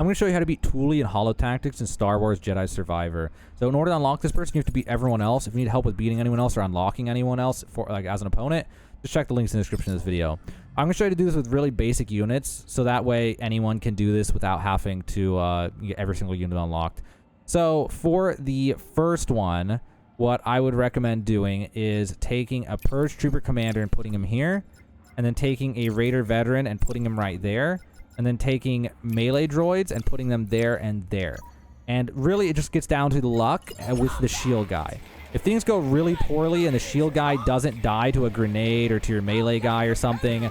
I'm going to show you how to beat Tulli in holo tactics in Star Wars Jedi Survivor. So in order to unlock this person, you have to beat everyone else. If you need help with beating anyone else or unlocking anyone else for like as an opponent, just check the links in the description of this video. I'm going to show you how to do this with really basic units, so that way anyone can do this without having to get every single unit unlocked. So for the first one, what I would recommend doing is taking a Purge Trooper Commander and putting him here, and then taking a Raider Veteran and putting him right there, and then taking melee droids and putting them there and there. And really, it just gets down to the luck with the shield guy. If things go really poorly and the shield guy doesn't die to a grenade or to your melee guy or something,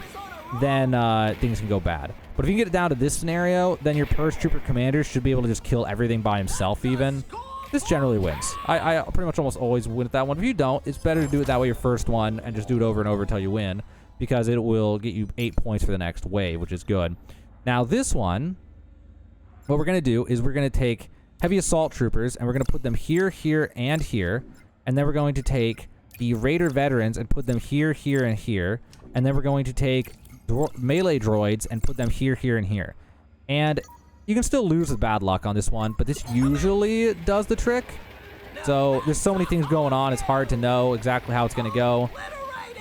then things can go bad. But if you can get it down to this scenario, then your Purge Trooper Commander should be able to just kill everything by himself even. This generally wins. I pretty much almost always win at that one. If you don't, it's better to do it that way your first one and just do it over and over until you win, because it will get you 8 points for the next wave, which is good. Now this one, what we're going to do is we're going to take Heavy Assault Troopers and we're going to put them here, here, and here. And then we're going to take the Raider Veterans and put them here, here, and here. And then we're going to take melee droids and put them here, here, and here. And you can still lose with bad luck on this one, but this usually does the trick. So there's so many things going on, it's hard to know exactly how it's going to go.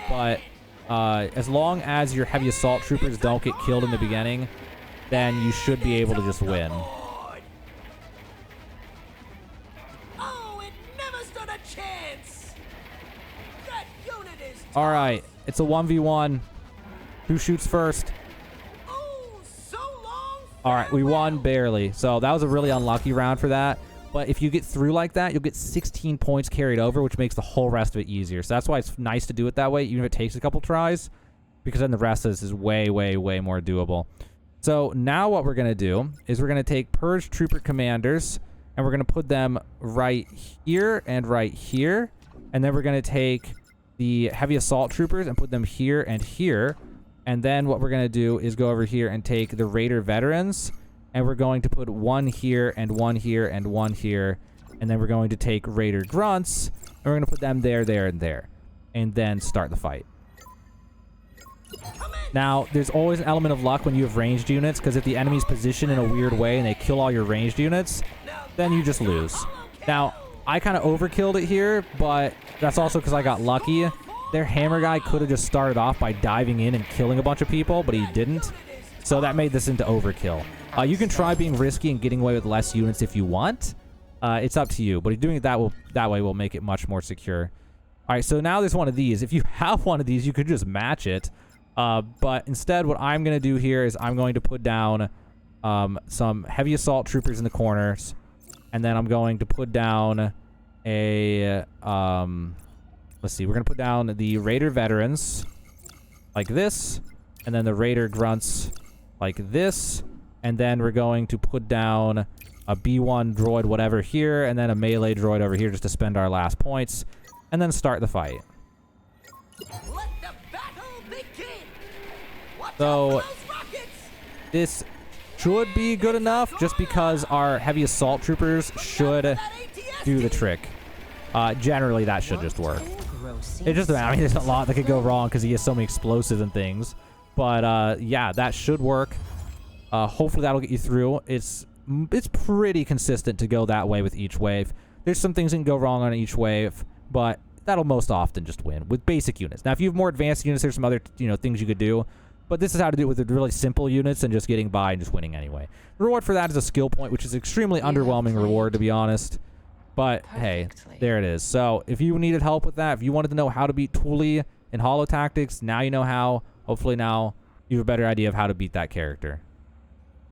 But as long as your Heavy Assault Troopers don't get killed in the beginning, then you should be able to just win. Alright, it's a 1v1. Who shoots first? Alright, we won barely. So that was a really unlucky round for that. But if you get through like that, you'll get 16 points carried over, which makes the whole rest of it easier. So that's why it's nice to do it that way, even if it takes a couple tries, because then the rest of this is way, way, way more doable. So now what we're going to do is we're going to take Purge Trooper Commanders, and we're going to put them right here and right here. And then we're going to take the Heavy Assault Troopers and put them here and here. And then what we're going to do is go over here and take the Raider Veterans, and we're going to put one here and one here and one here. And then we're going to take Raider Grunts, and we're going to put them there, there, and there. And then start the fight. Now, there's always an element of luck when you have ranged units, because if the enemy's positioned in a weird way and they kill all your ranged units, then you just lose. Now, I kind of overkilled it here, but that's also because I got lucky. Their hammer guy could have just started off by diving in and killing a bunch of people, but he didn't. So that made this into overkill. You can try being risky and getting away with less units if you want. It's up to you, but doing it that way will make it much more secure. All right, so now there's one of these. If you have one of these, you could just match it. But instead, what I'm going to do here is I'm going to put down some Heavy Assault Troopers in the corners. And then I'm going to put down a, let's see, we're going to put down the Raider Veterans like this, and then the Raider Grunts like this, and then we're going to put down a B1 droid whatever here, and then a melee droid over here just to spend our last points, and then start the fight. Let the battle begin. So this should be good enough, just because our Heavy Assault Troopers should do the trick. Generally, that should just work. It just, I mean, there's a lot that could go wrong because he has so many explosives and things. But, yeah, that should work. Hopefully that'll get you through. It's pretty consistent to go that way with each wave. There's some things that can go wrong on each wave, but that'll most often just win with basic units. Now, if you have more advanced units, there's some other, things you could do. But this is how to do it with the really simple units and just getting by and just winning anyway. The reward for that is a skill point, which is extremely underwhelming reward, to be honest. But, hey, there it is. So, if you needed help with that, if you wanted to know how to beat Tulli in holo tactics, now you know how. Hopefully now you have a better idea of how to beat that character.